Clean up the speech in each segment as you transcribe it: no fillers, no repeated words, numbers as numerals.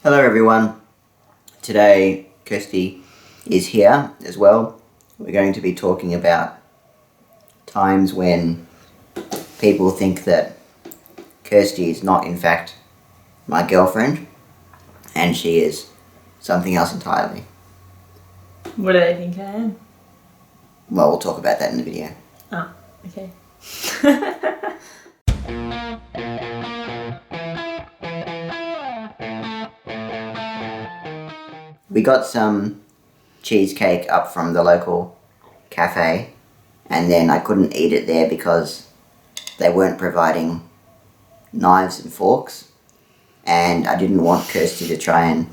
Hello everyone. Today Kirsty is here as well. We're going to be talking about times when people think that Kirsty is not in fact my girlfriend and she is something else entirely. What do they think I am? Well, we'll talk about that in the video. Oh, okay. We got some cheesecake up from the local cafe and then I couldn't eat it there because they weren't providing knives and forks, and I didn't want Kirsty to try and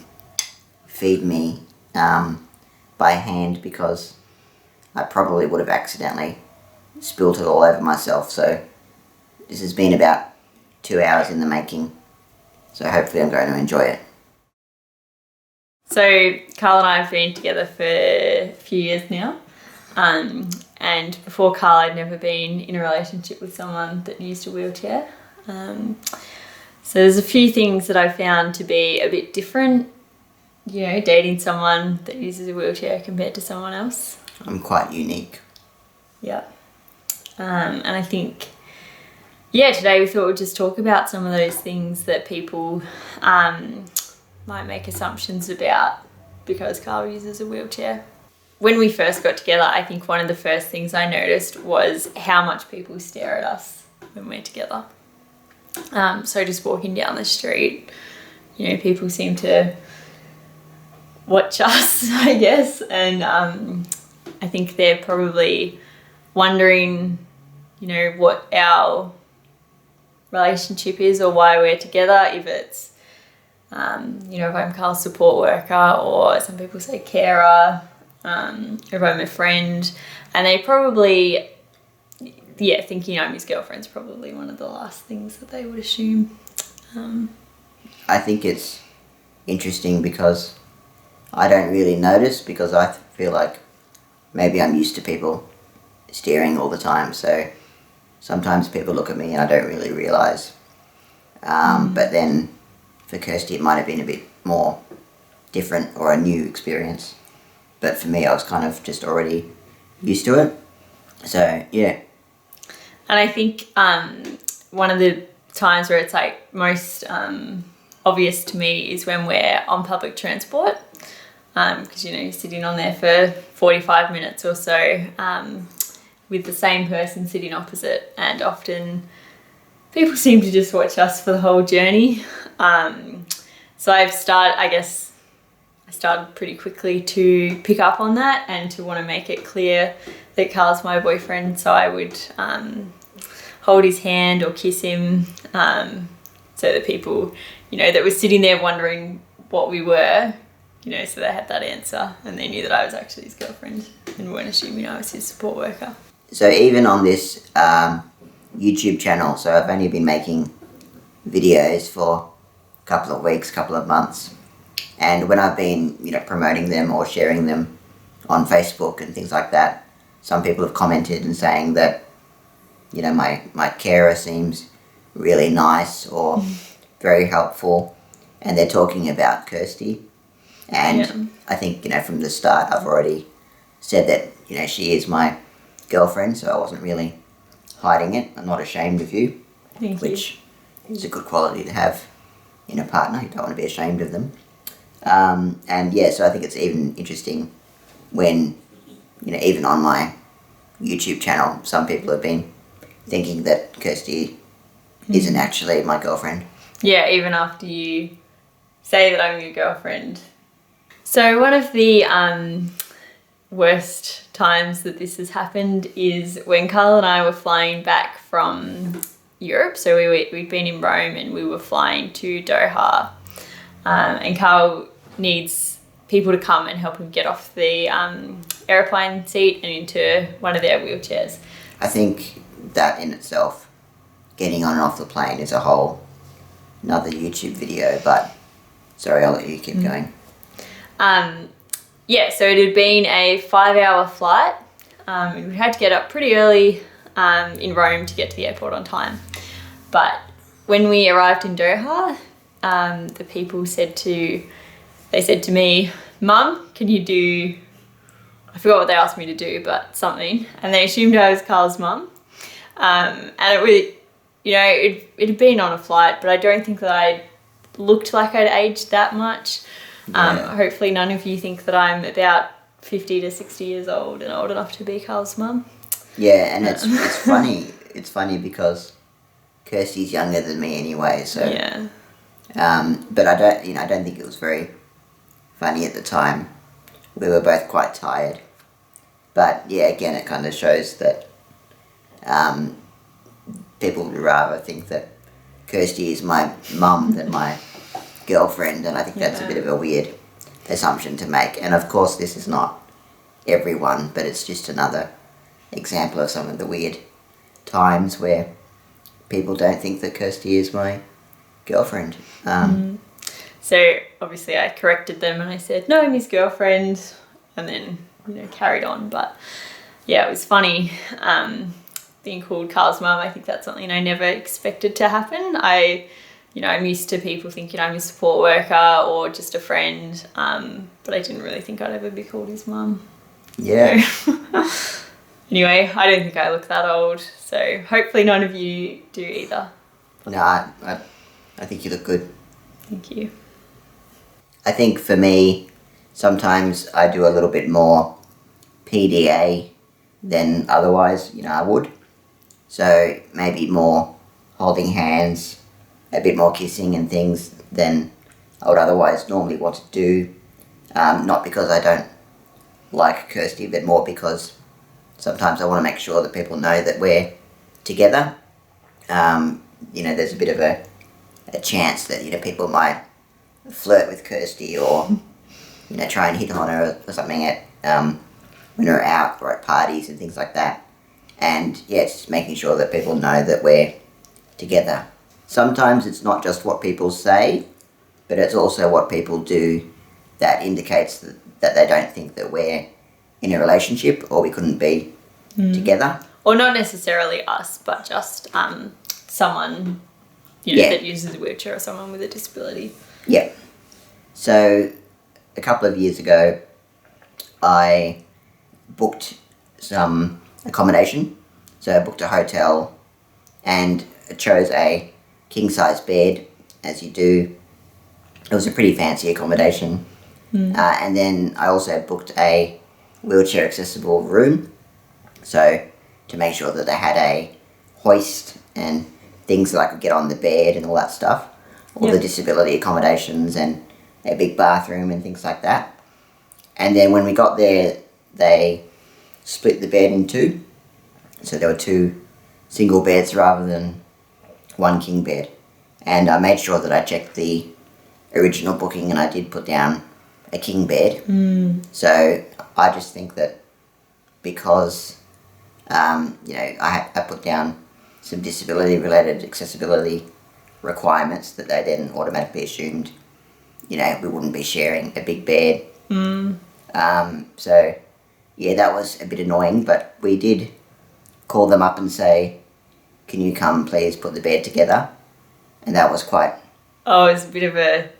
feed me by hand because I probably would have accidentally spilt it all over myself. So this has been about 2 hours in the making, so hopefully I'm going to enjoy it. So Carl and I have been together for a few years now, and before Carl I'd never been in a relationship with someone that used a wheelchair. So there's a few things that I found to be a bit different, you know, dating someone that uses a wheelchair compared to someone else. I'm quite unique. Yeah. And I think, yeah, today we thought we'd just talk about some of those things that people might make assumptions about because Carl uses a wheelchair. When we first got together, I think one of the first things I noticed was how much people stare at us when we're together. So just walking down the street, you know, people seem to watch us, I guess, and I think they're probably wondering, you know, what our relationship is or why we're together, if it's you know, if I'm Carl's support worker, or some people say carer, if I'm a friend, and they probably, yeah, thinking I'm his girlfriend's probably one of the last things that they would assume. I think it's interesting because I don't really notice because I feel like maybe I'm used to people staring all the time, so sometimes people look at me and I don't really realise. But then for Kirsty it might have been a bit more different or a new experience. But for me I was kind of just already used to it. So yeah. And I think one of the times where it's like most obvious to me is when we're on public transport, because you know you're sitting on there for 45 minutes or so with the same person sitting opposite, and often people seem to just watch us for the whole journey. So I started pretty quickly to pick up on that and to want to make it clear that Carl's my boyfriend, so I would hold his hand or kiss him, so that people, you know, that were sitting there wondering what we were, you know, so they had that answer and they knew that I was actually his girlfriend and weren't assuming I was his support worker. So even on this YouTube channel, so I've only been making videos for a couple of weeks, couple of months, and when I've been, you know, promoting them or sharing them on Facebook and things like that, some people have commented and saying that, you know, my carer seems really nice or very helpful, and they're talking about Kirsty. And yeah. I think, you know, from the start I've already said that, you know, she is my girlfriend, so I wasn't really hiding it. I'm not ashamed of you. Thank which you. Is a good quality to have in a partner. You don't want to be ashamed of them. And yeah, so I think it's even interesting when, you know, even on my YouTube channel, some people have been thinking that Kirsty isn't actually my girlfriend. Yeah, even after you say that I'm your girlfriend. So one of the worst times that this has happened is when Carl and I were flying back from Europe. So we'd been in Rome and we were flying to Doha, and Carl needs people to come and help him get off the airplane seat and into one of their wheelchairs. I think that in itself, getting on and off the plane, is a whole another YouTube video, but sorry, I'll let you keep going. Yeah, so it had been a 5-hour flight. We had to get up pretty early in Rome to get to the airport on time. But when we arrived in Doha, the people said to me, "Mum, can you do," I forgot what they asked me to do, but something, and they assumed I was Carl's mum. And it really, it had been on a flight, but I don't think that I looked like I'd aged that much. Hopefully none of you think that I'm about 50 to 60 years old and old enough to be Carl's mum. Yeah, and it's funny. It's funny because Kirsty's younger than me anyway, so yeah. But I don't think it was very funny at the time. We were both quite tired. But yeah, again, it kind of shows that people would rather think that Kirsty is my mum than my girlfriend, and I think that's a bit of a weird assumption to make. And of course, this is not everyone, but it's just another example of some of the weird times where people don't think that Kirsty is my girlfriend. So obviously I corrected them and I said, "No, I'm his girlfriend," and then carried on. But yeah, it was funny being called Carl's mum. I think that's something I never expected to happen. I'm used to people thinking I'm a support worker or just a friend, but I didn't really think I'd ever be called his mum. Yeah. Anyway, I don't think I look that old, so hopefully none of you do either. No, I think you look good. Thank you. I think for me, sometimes I do a little bit more PDA than otherwise, I would. So maybe more holding hands, a bit more kissing and things than I would otherwise normally want to do. Not because I don't like Kirsty, but more because sometimes I want to make sure that people know that we're together. There's a bit of a chance that, people might flirt with Kirsty or, try and hit on her or something at when we're out or at parties and things like that. And yeah, it's just making sure that people know that we're together. Sometimes it's not just what people say, but it's also what people do that indicates that they don't think that we're in a relationship or we couldn't be together. Or not necessarily us, but just someone that uses a wheelchair or someone with a disability. Yeah. So a couple of years ago, I booked some accommodation. So I booked a hotel and chose a king-size bed, as you do. It was a pretty fancy accommodation. And then I also booked a wheelchair-accessible room. So to make sure that they had a hoist and things that I could get on the bed and all that stuff. All the disability accommodations and a big bathroom and things like that. And then when we got there, they split the bed in two. So there were two single beds rather than one king bed. And I made sure that I checked the original booking and I did put down a king bed. So I just think that because, I put down some disability-related accessibility requirements that they then automatically assumed, we wouldn't be sharing a big bed. So, yeah, that was a bit annoying, but we did call them up and say, "Can you come please put the bed together?" And that was quite... Oh, it was a bit of an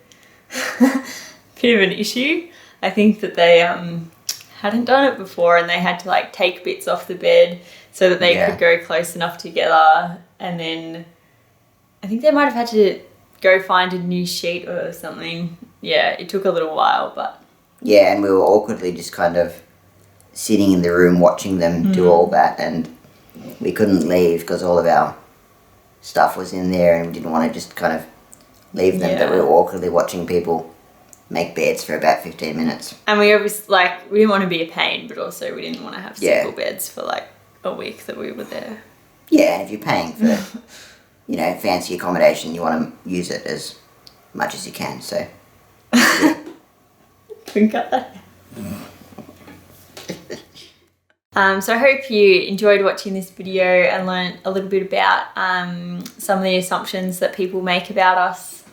issue. I think that they hadn't done it before and they had to take bits off the bed so that they could go close enough together, and then I think they might have had to go find a new sheet or something. Yeah, it took a little while, but... Yeah, and we were awkwardly just kind of sitting in the room watching them do all that, and we couldn't leave because all of our stuff was in there and we didn't want to just kind of leave them, but we were awkwardly watching people make beds for about 15 minutes. And we obviously, we didn't want to be a pain, but also we didn't want to have single beds for a week that we were there. Yeah, and if you're paying for, fancy accommodation, you want to use it as much as you can, so... Yeah. Couldn't cut that. So I hope you enjoyed watching this video and learned a little bit about some of the assumptions that people make about us.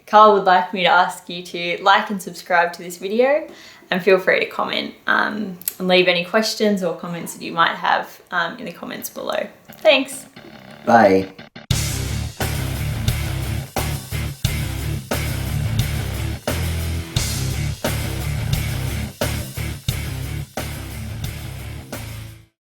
Carl would like me to ask you to like and subscribe to this video, and feel free to comment and leave any questions or comments that you might have in the comments below. Thanks. Bye.